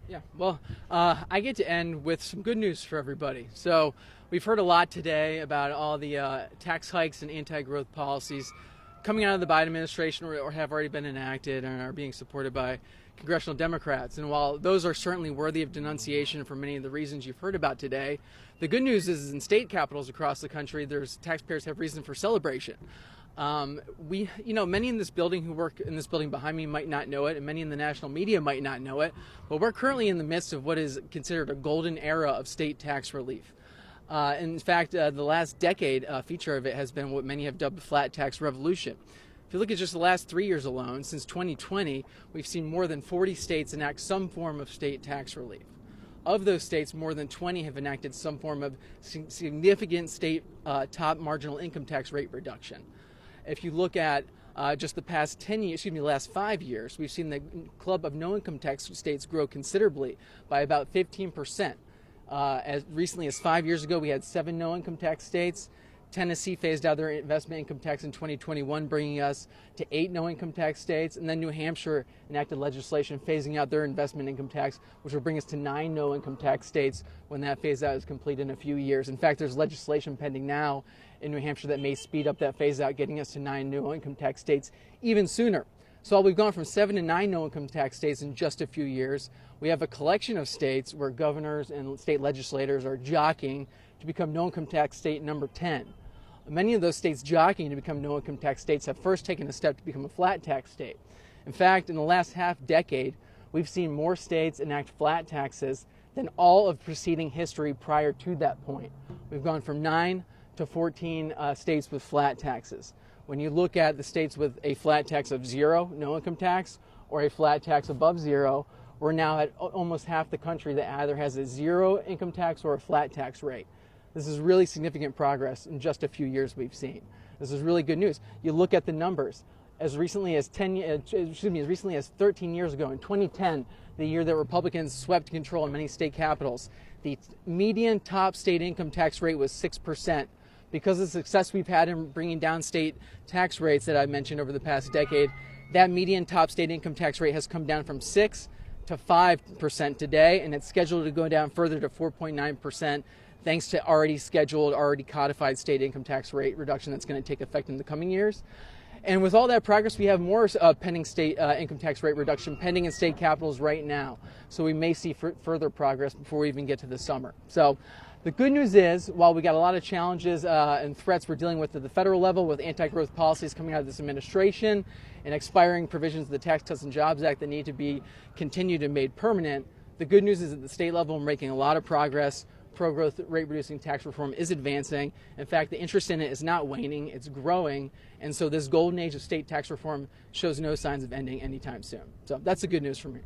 Yeah, well, I get to end with some good news for everybody. So, we've heard a lot today about all the tax hikes and anti growth policies coming out of the Biden administration or have already been enacted and are being supported by congressional Democrats. And while those are certainly worthy of denunciation for many of the reasons you've heard about today, the good news is in state capitals across the country, taxpayers have reason for celebration. Many in this building who work in this building behind me might not know it, and many in the national media might not know it, but we're currently in the midst of what is considered a golden era of state tax relief. In fact, the last decade feature of it has been what many have dubbed the flat tax revolution. If you look at just the last 3 years alone, since 2020, we've seen more than 40 states enact some form of state tax relief. Of those states, more than 20 have enacted some form of significant state top marginal income tax rate reduction. If you look at just the last 5 years, we've seen the club of no income tax states grow considerably by about 15%. As recently as 5 years ago, we had 7 no income tax states. Tennessee phased out their investment income tax in 2021, bringing us to 8 no income tax states. And then New Hampshire enacted legislation phasing out their investment income tax, which will bring us to 9 no income tax states when that phase out is complete in a few years. In fact, there's legislation pending now in New Hampshire that may speed up that phase out, getting us to 9 no income tax states even sooner. So while we've gone from 7 to 9 no income tax states in just a few years, we have a collection of states where governors and state legislators are jockeying to become no income tax state number 10. Many of those states jockeying to become no income tax states have first taken a step to become a flat tax state. In fact, in the last half decade, we've seen more states enact flat taxes than all of preceding history prior to that point. We've gone from 9 to 14 states with flat taxes. When you look at the states with a flat tax of 0, no income tax, or a flat tax above 0, we're now at almost half the country that either has a 0 income tax or a flat tax rate. This is really significant progress in just a few years we've seen. This is really good news. You look at the numbers. As recently as 13 years ago, in 2010, the year that Republicans swept control in many state capitals, the median top state income tax rate was 6%. Because of the success we've had in bringing down state tax rates that I mentioned over the past decade, that median top state income tax rate has come down from 6 to 5% today, and it's scheduled to go down further to 4.9%. Thanks to already codified state income tax rate reduction that's going to take effect in the coming years. And with all that progress, we have more pending state income tax rate reduction pending in state capitals right now. So we may see further progress before we even get to the summer. So the good news is, while we got a lot of challenges and threats we're dealing with at the federal level with anti-growth policies coming out of this administration and expiring provisions of the Tax Cuts and Jobs Act that need to be continued and made permanent, the good news is at the state level we're making a lot of progress. Pro-growth rate-reducing tax reform is advancing. In fact, the interest in it is not waning, it's growing. And so this golden age of state tax reform shows no signs of ending anytime soon. So that's the good news for me.